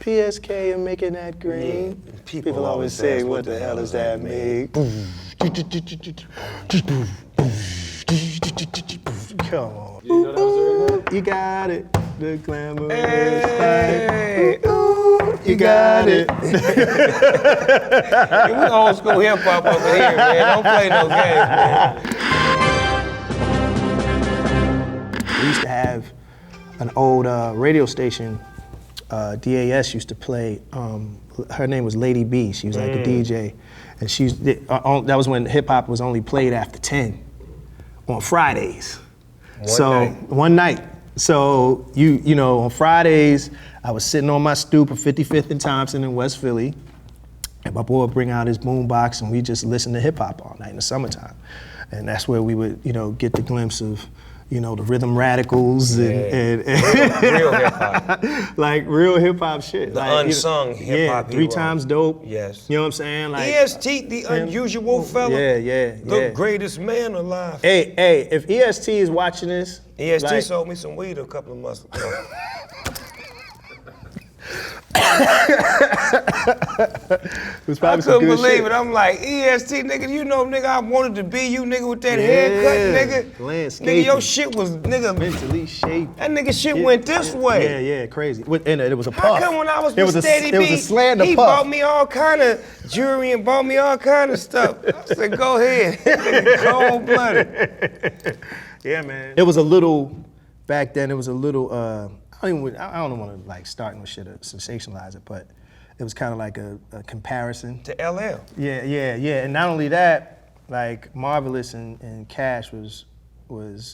PSK and making that green. Yeah. People always say, what the hell does that mean? Come on. You know that was You got it. The glamour Hey, ooh, you got it. We old school hip hop over here, man. Don't play no games, man. We used to have an old radio station, DAS used to play, her name was Lady B, she was like a DJ, and that was when hip hop was only played after 10 on Fridays. One night. So you know, on Fridays, I was sitting on my stoop of 55th and Thompson in West Philly, and my boy would bring out his boombox and we just listen to hip hop all night in the summertime. And that's where we would, get the glimpse of, the Rhythm Radicals and Real hip hop. like real hip hop shit. The like, unsung hip hop. Yeah, 3 Times Dope. Yes. You know what I'm saying? Like EST, the unusual fella. Yeah. The greatest man alive. Hey, if EST is watching this, EST sold me some weed a couple of months ago. I couldn't believe it. I'm like, EST, nigga, nigga, I wanted to be you, nigga, with that haircut, nigga. Landscaping. Nigga, your shit was, nigga. Mentally shaped. That nigga shit went this way. Yeah, crazy. And it was a puff. How come when I was with Steady B, it was a slander he puff. bought me all kind of jewelry and bought me all kind of stuff. I said, go ahead. Cold-blooded. Yeah, man. It was a little, back then, it was a little, I don't want to like starting with shit or sensationalize it, but it was kind of like a comparison. To LL. Yeah. And not only that, like Marvelous and Cash was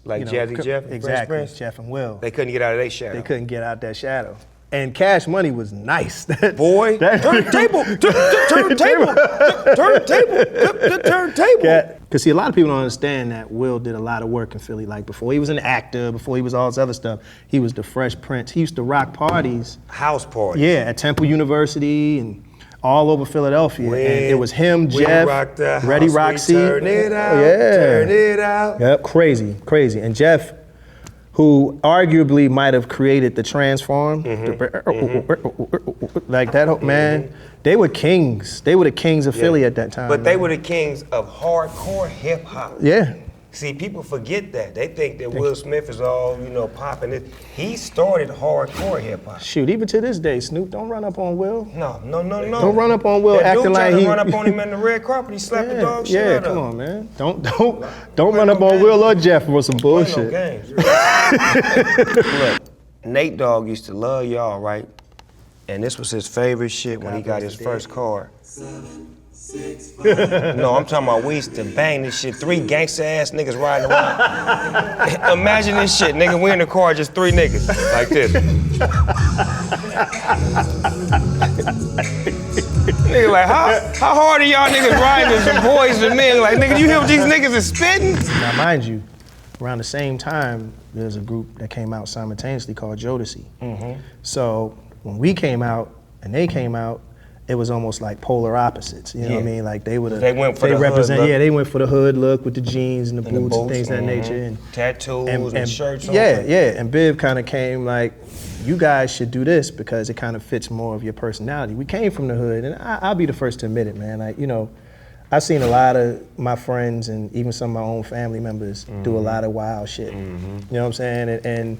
like Jazzy Jeff and exactly, Prince? Jeff and Will. They couldn't get out of their shadow. They couldn't get out that shadow. And Cash Money was nice. Boy, turntable. Yeah, because see, a lot of people don't understand that Will did a lot of work in Philly. Like before he was an actor, before he was all this other stuff, he was the Fresh Prince. He used to rock parties. House parties. Yeah, at Temple University and all over Philadelphia. And it was him, Jeff, Ready Roxy. Turn it out, yeah. turn it out. Yep, crazy. And Jeff, who arguably might have created the Transform, like that, man, they were kings. They were the kings of Philly at that time. But they were the kings of hardcore hip hop. Yeah. See, people forget that. They think that Will Smith is all, popping it. He started hardcore hip hop. Shoot, even to this day, Snoop, don't run up on Will. No. Don't run up on Will that acting dude like tried he. to run up on him in the red carpet. He slapped the dog shit out of him. Come on, man. Don't run up on Will or Jeff for some bullshit. Games. Look, Nate Dogg used to love y'all, right? And this was his favorite shit when he got his first car. 7, 6, 5. No, I'm talking about we used to bang this shit. 3 gangsta ass niggas riding around. Imagine this shit, nigga. We in the car, just 3 niggas like this. Nigga, like how hard are y'all niggas riding as some Boyz II Men? Like, nigga, you hear what these niggas is spitting? Now, mind you, around the same time, there's a group that came out simultaneously called Jodeci. So when we came out and they came out, it was almost like polar opposites. You know what I mean? Like they went for the hood look. Yeah, they went for the hood look with the jeans and the boots and things of that nature. And tattoos and shirts on. Yeah. And Biv kind of came like, you guys should do this because it kind of fits more of your personality. We came from the hood, and I'll be the first to admit it, man. Like, I've seen a lot of my friends and even some of my own family members do a lot of wild shit. You know what I'm saying? And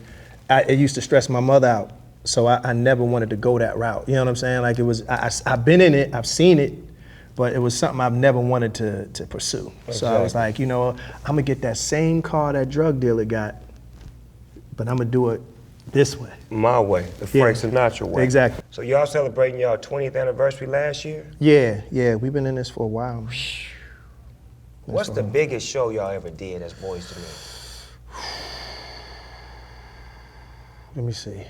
it used to stress my mother out. So I never wanted to go that route. You know what I'm saying? Like it was, I've been in it, I've seen it, but it was something I've never wanted to pursue. Exactly. So I was like, I'm gonna get that same car that drug dealer got, but I'm gonna do it this way. My way, the Frank Sinatra way. Exactly. So y'all celebrating y'all 20th anniversary last year? Yeah, we've been in this for a while. What's the biggest show y'all ever did as Boyz II Men? Let me see.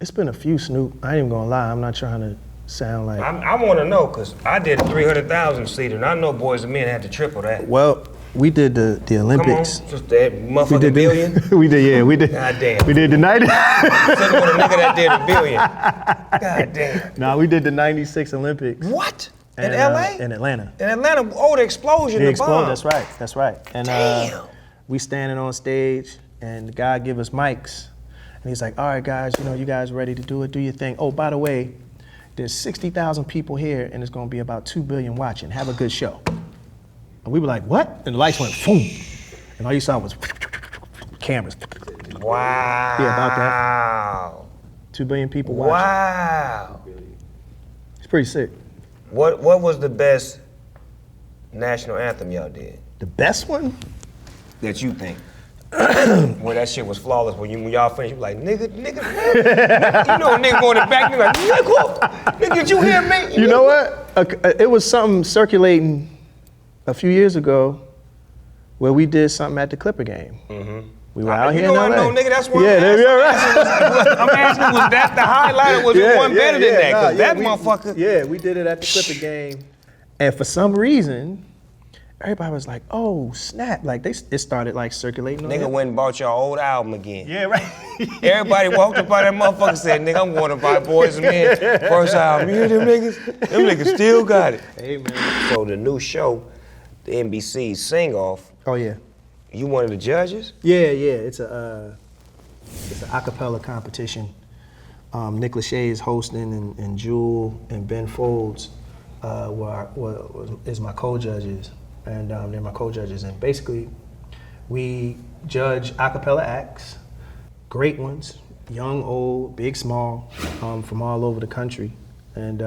It's been a few, Snoop. I ain't even gonna lie. I'm not trying to sound like. I want to know because I did a 300,000 seater, and I know Boyz II Men had to triple that. Well, we did the Olympics. Come on, just that motherfucking billion. We did. God damn. We did the 90. Second one, a nigga that did $1 billion. God damn. Nah, we did the 96 Olympics. What? In LA? In Atlanta. In Atlanta, the explosion, the bomb. That's right. And we standing on stage, and the guy give us mics. And he's like, all right, guys, you guys ready to do it? Do your thing. Oh, by the way, there's 60,000 people here and it's gonna be about 2 billion watching. Have a good show. And we were like, what? And the lights went boom. And all you saw was cameras. Wow. Yeah, about that. 2 billion people watching. Wow. It's pretty sick. What was the best national anthem y'all did? The best one? That you think? Where that shit was flawless. When y'all finished, you were like, nigga, you know, nigga going in the back, nigga like, nigga, did you hear me? You know what? It was something circulating a few years ago where we did something at the Clipper game. Mm-hmm. We were out here in LA. I know, nigga, that's what I'm right. asking, was that the highlight or was it one better than that? Because that motherfucker. Yeah, we did it at the Clipper game. And for some reason, everybody was like, oh, snap. Like, it started like circulating. Nigga went and bought your old album again. Yeah, right. Everybody walked up by that motherfucker and said, nigga, I'm going to buy Boyz II Men first album. You hear them niggas? Them niggas still got it. Hey, man. So the new show, the NBC Sing Off. Oh, yeah. You one of the judges? Yeah. It's an acapella competition. Nick Lachey is hosting, and Jewel and Ben Folds is my co-judges. And they're my co-judges. And basically, we judge acapella acts, great ones, young, old, big, small, from all over the country. And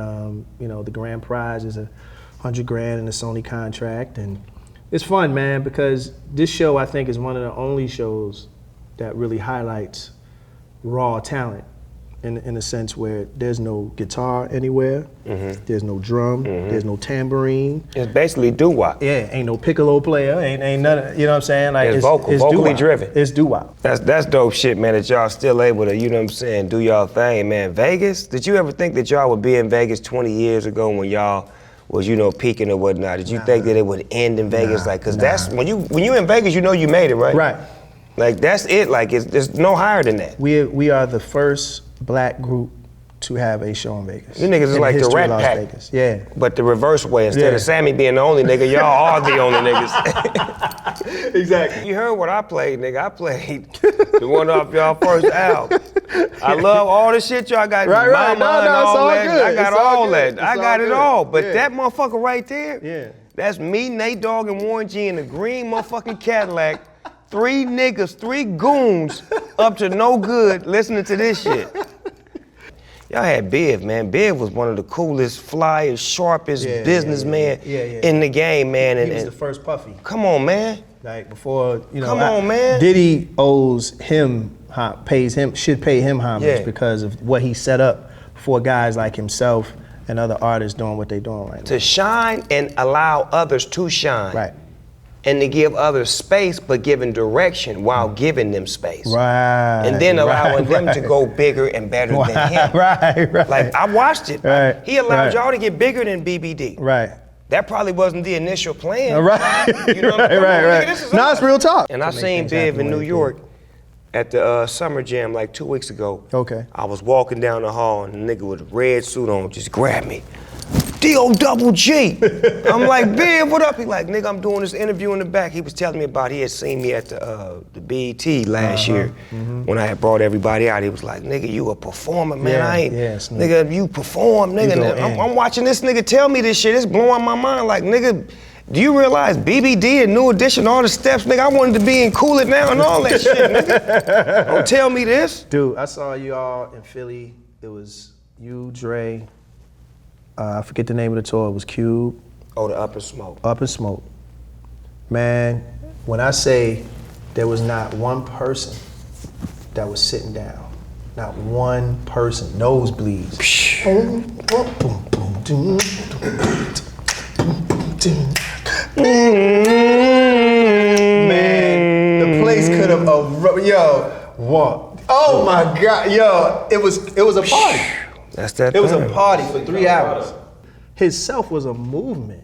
you know, the grand prize is $100,000 and a Sony contract. And it's fun, man, because this show, I think, is one of the only shows that really highlights raw talent in a sense where there's no guitar anywhere, there's no drum, there's no tambourine. It's basically doo-wop. Yeah, ain't no piccolo player, ain't none, you know what I'm saying? Like it's vocally doo-wop. driven. It's doo-wop. That's dope shit, man, that y'all still able to, you know what I'm saying, do y'all thing, man. Vegas, did you ever think that y'all would be in Vegas 20 years ago when y'all was, you know, peaking or whatnot? Did you think that it would end in Vegas? Like, cause that's, when you in Vegas, you know you made it, right? Right. Like, that's it, like, there's no higher than that. We are the first Black group to have a show in Vegas. You niggas is like the Rat Pack. Vegas. Yeah. But the reverse way, instead of Sammy being the only nigga, y'all are the only niggas. Exactly. You heard what I played, nigga. I played the one off y'all first album. I love all the shit y'all got. Right. Mama No, and it's all all that. good. I got It's all all good. that. I It's got all it good. all. But Yeah. that motherfucker right there, Yeah. that's me, Nate Dogg, and Warren G in the green motherfucking Cadillac. 3 niggas, 3 goons up to no good listening to this shit. Y'all had Biv, man. Biv was one of the coolest, flyest, sharpest businessmen in the game, man. He was the first Puffy. Come on, man. Like before, you know. Come on, man. Diddy owes him, should pay him homage Yeah. because of what he set up for guys like himself and other artists doing what they're doing right now. To shine and allow others to shine. Right. And to give others space, but giving direction while giving them space. Right. And then allowing them to go bigger and better than him. Right. Like, I watched it. Right. He allowed Right. y'all to get bigger than BBD. Right. That probably wasn't the initial plan. Right. You know what I'm saying? Right. Nigga, this is No, us. it's real talk. And I To make seen things Biv happen in New like York at the Summer Jam like 2 weeks ago. Okay. I was walking down the hall and a nigga with a red suit on just grabbed me. D-O-double-G. I'm like, Biv, what up? He like, nigga, I'm doing this interview in the back. He was telling me about, he had seen me at the BET last year when I had brought everybody out. He was like, nigga, you a performer, man. Yeah, I ain't, yeah, Snoop. nigga, you perform, nigga. go And in. I'm watching this nigga tell me this shit. It's blowing my mind. Like, nigga, do you realize BBD and New Edition, all the steps, nigga, I wanted to be in Cool It Now and all that shit, nigga. Don't tell me this. Dude, I saw you all in Philly. It was you, Dre. I forget the name of the tour. It was Cube. Oh, the Up in Smoke. Up in Smoke. Man, when I say there was not one person that was sitting down, not one person, nosebleeds. Man, the place could have what? Oh my God, yo, it was a party. That's that It was thing. a party for 3 hours. His self was a movement.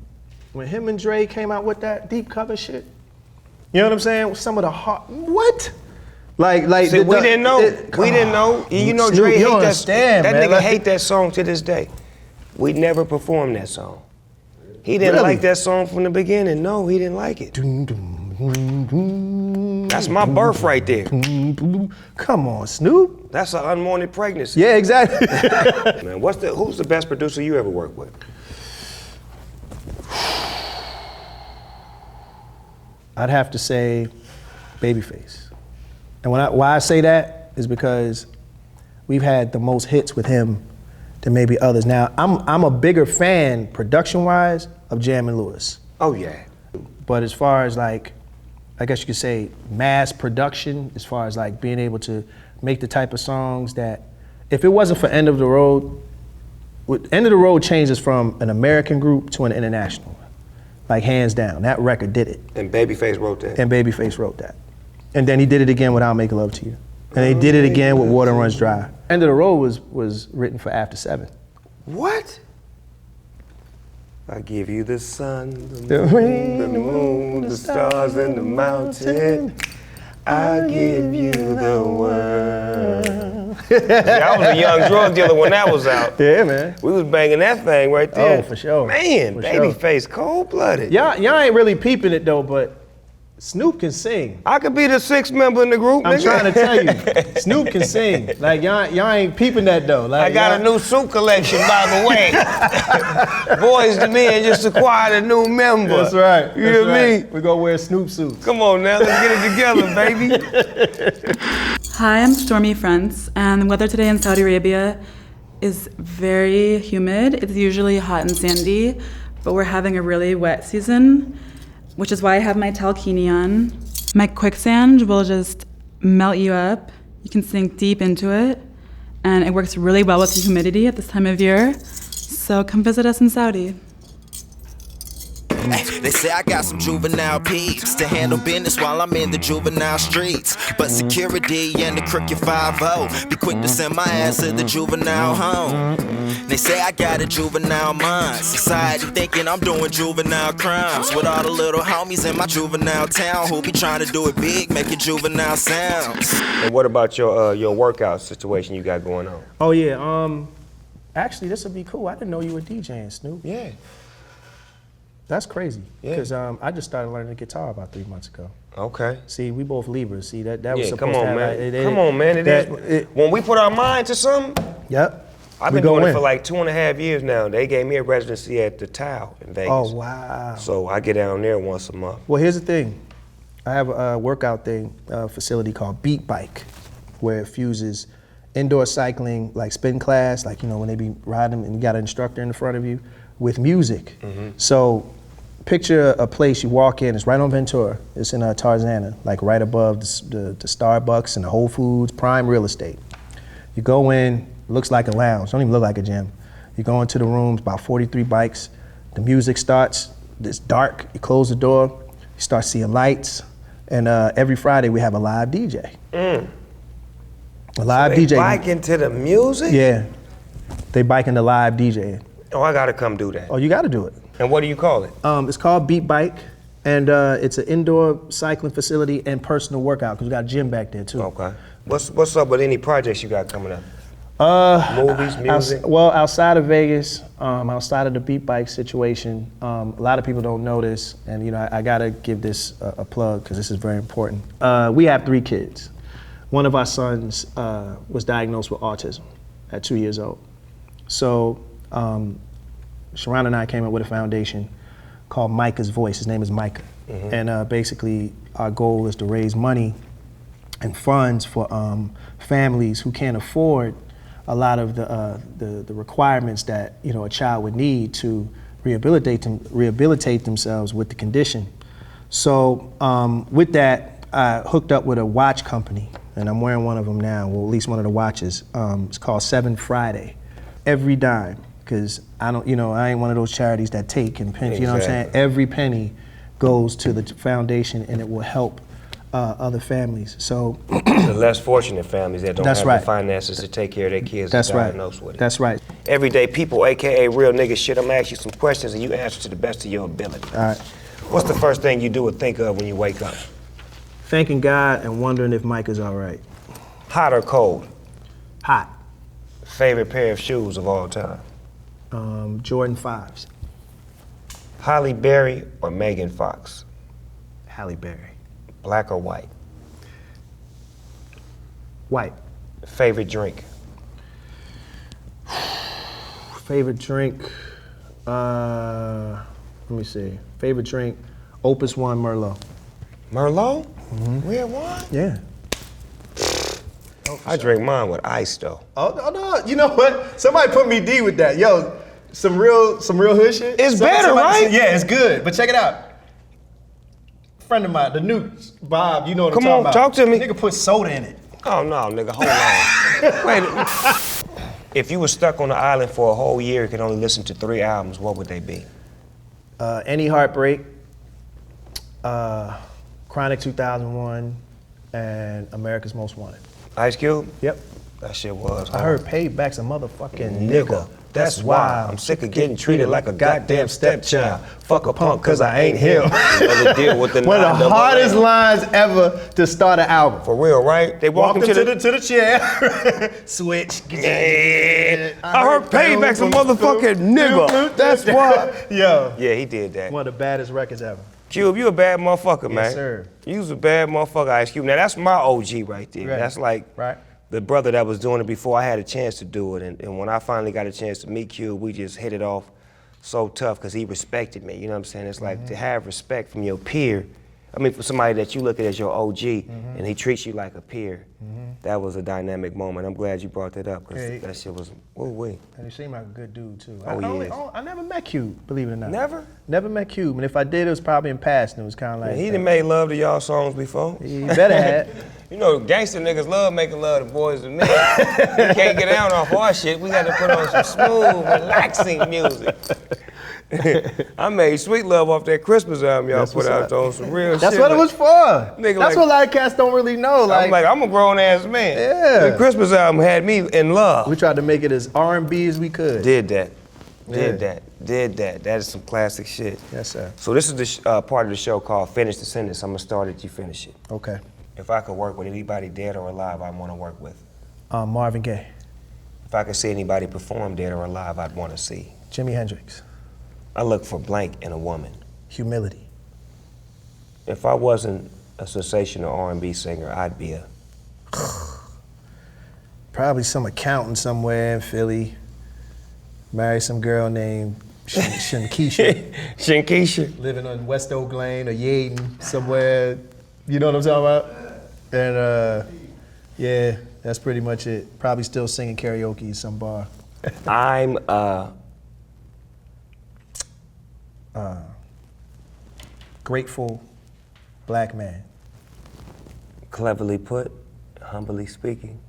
When him and Dre came out with that deep cover shit, you know what I'm saying? Some of the what? Like See, we didn't know. We didn't know. You know, Snoop, Dre you hate don't that. understand, That man. nigga Like- hate that song to this day. We never performed that song. He didn't Really? like that song from the beginning. No, he didn't like it. Dun, dun, dun, dun. That's my birth right there. Come on, Snoop. That's an unwanted pregnancy. Yeah, exactly. Man, who's the best producer you ever worked with? I'd have to say Babyface. And why I say that is because we've had the most hits with him than maybe others. Now, I'm a bigger fan, production-wise, of Jam and Lewis. Oh, yeah. But as far as like, I guess you could say mass production, as far as like being able to make the type of songs that, if it wasn't for End of the Road, End of the Road changes from an American group to an international one. Like hands down, that record did it. And Babyface wrote that? And Babyface wrote that. And then he did it again with I'll Make Love to You. And they did it again with Water Runs Dry. End of the Road was written for After 7. What? I give you the sun, The rain, the moon, the stars, and the mountain. I give you the world. I was a young drug dealer when that was out. Yeah, man. We was banging that thing right there. Oh, for sure. Man, For Babyface, cold-blooded. Y'all ain't really peeping it though, but Snoop can sing. I could be the sixth member in the group, I'm nigga. trying to tell you, Snoop can sing. Like y'all ain't peeping that though. Like, I got a new suit collection, by the way. Boyz II Men just acquired a new member. That's right. You hear me? We gonna wear Snoop suits. Come on now, let's get it together, baby. Hi, I'm Stormy France, and the weather today in Saudi Arabia is very humid. It's usually hot and sandy, but we're having a really wet season, which is why I have my talcini on. My quicksand will just melt you up. You can sink deep into it, and it works really well with the humidity at this time of year. So come visit us in Saudi. They say I got some juvenile peeps to handle business while I'm in the juvenile streets. But security and the crooked 5-0 be quick to send my ass to the juvenile home. They say I got a juvenile mind. Society thinking I'm doing juvenile crimes with all the little homies in my juvenile town who be trying to do it big, making juvenile sounds. And what about your workout situation you got going on? Oh yeah. Actually, this would be cool. I didn't know you were DJing, Snoop. Yeah. That's crazy. Yeah. Because I just started learning the guitar about 3 months ago. Okay. See, we both Libras. See, that was Yeah, supposed come to on, have. man. Come on, man. When we put our mind to something, Yep. I've been doing it for like 2.5 years now. They gave me a residency at the Tao in Vegas. Oh, wow. So I get down there once a month. Well, here's the thing. I have a workout facility called Beat Bike, where it fuses indoor cycling, like spin class, like, you know, when they be riding and you got an instructor in front of you, with music. Mm-hmm. So picture a place you walk in, it's right on Ventura. It's in Tarzana, like right above the Starbucks and the Whole Foods, prime real estate. You go in, looks like a lounge, don't even look like a gym. You go into the rooms, about 43 bikes. The music starts, it's dark, you close the door, you start seeing lights, and every Friday we have a live DJ. A live So they DJ. bike into the music? Yeah, they biking the live DJ. Oh, I gotta come do that. Oh, you gotta do it. And what do you call it? It's called Beat Bike, and it's an indoor cycling facility and personal workout, because we got a gym back there too. Okay. What's up with any projects you got coming up? Movies, music? Well, outside of Vegas, outside of the Beat Bike situation, a lot of people don't know this, and you know, I gotta give this a plug, because this is very important. We have 3 kids. One of our sons was diagnosed with autism at 2 years old. So Sharon and I came up with a foundation called Micah's Voice. His name is Micah. Mm-hmm. And basically our goal is to raise money and funds for families who can't afford a lot of the requirements that, you know, a child would need to rehabilitate themselves with the condition. So with that, I hooked up with a watch company, and I'm wearing one of them now, well, at least one of the watches. It's called 7 Friday. Every dime, because I ain't one of those charities that take and pinch, you know what I'm saying? Every penny goes to the foundation, and it will help other families. So The less fortunate families that don't That's have right. the finances to take care of their kids that's and right. diagnosed with it. That's right. Everyday people, AKA real nigga shit, I'm gonna ask you some questions and you answer to the best of your ability. All right. What's the first thing you do or think of when you wake up? Thanking God and wondering if Mike is all right. Hot or cold? Hot. Favorite pair of shoes of all time? Jordan 5s. Halle Berry or Megan Fox? Halle Berry. Black or white? White. Favorite drink? Favorite drink, let me see. Favorite drink, Opus One Merlot. Merlot? Red wine? Yeah. I drink mine with ice though. Oh no, you know what? Somebody put me D with that. Yo, some real hood shit. It's better, Somebody right? said, yeah, it's good. But check it out. Friend of mine, the Newts, Bob, you know what I'm Come talking on, about. talk to me. Nigga put soda in it. Oh no, nigga, hold on. Wait. If you were stuck on the island for a whole year and could only listen to 3 albums, what would they be? Any Heartbreak, Chronic 2001, and America's Most Wanted. Ice Cube? Yep. That shit was I hard. heard Payback's a motherfucking Nigga, nigga. that's why I'm sick of getting treated like a goddamn stepchild. Fuck a punk cause I ain't him. Another deal with the One of the 9 hardest AA. lines ever to start an album. For real, right? They walk Walked into to the chair, switch. I heard Payback's a motherfucking nigga. That's why. Yo, Yeah, he did that. one of the baddest records ever. Cube, you a bad motherfucker, man. Yes, sir. You was a bad motherfucker, Ice Cube. Now that's my OG right there. Right. That's like Right. the brother that was doing it before I had a chance to do it. And when I finally got a chance to meet Cube, we just hit it off so tough because he respected me. You know what I'm saying? It's like to have respect from your peer. I mean, for somebody that you look at as your OG and he treats you like a peer, that was a dynamic moment. I'm glad you brought that up because that shit was, woo-wee. And he seemed like a good dude too. Oh, he is. I never met Cube, believe it or not. Never? Never met Cube, and if I did, it was probably in passing. It was kind of like He done made love to y'all songs before. He better had. You know, gangster niggas love making love to Boyz II Men. We can't get down off our shit. We got to put on some smooth, relaxing music. I made Sweet Love off that Christmas album y'all That's put what's out up. on some real shit. That's what it was for. Nigga, That's like- what a lot of cats don't really know. I'm like, I'm a grown ass man. Yeah. The Christmas album had me in love. we tried to make it as R&B as we could. Did that. Did Yeah. that. That is some classic shit. Yes, sir. So this is the part of the show called Finish the Sentence. I'm gonna start it, you finish it. Okay. If I could work with anybody dead or alive, I'd want to work with. Marvin Gaye, If I could see anybody perform dead or alive, I'd want to see. Jimi Hendrix, I look for blank in a woman. Humility, If I wasn't a sensational R&B singer, I'd be a. probably some accountant somewhere in Philly. Marry some girl named Shankisha, Shankisha. living on West Oak Lane or Yaden somewhere. You know what I'm talking about? And yeah, that's pretty much it. Probably still singing karaoke at some bar. I'm Grateful black man. cleverly put, humbly speaking.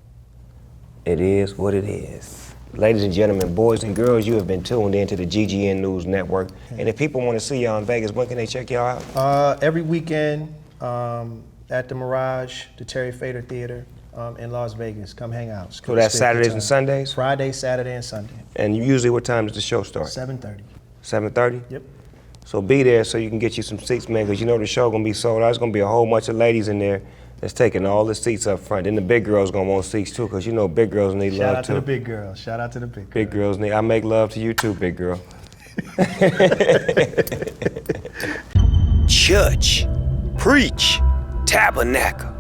It is what it is. Ladies and gentlemen, boys and girls, you have been tuned into the GGN News Network. And if people want to see y'all in Vegas, when can they check y'all out? Every weekend at the Mirage, the Terry Fader Theater in Las Vegas. Come hang out. So that's Saturdays and Sundays? Friday, Saturday, and Sunday. And usually what time does the show start? 7:30. 7:30? Yep. So be there so you can get you some seats, man, because you know the show gonna be sold out. There's gonna be a whole bunch of ladies in there that's taking all the seats up front. Then the big girls gonna want seats too, because you know big girls need Shout love out too. to the big girls. Shout out to the big girls. Big girls need, I make love to you too, big girl. Church, preach, tabernacle.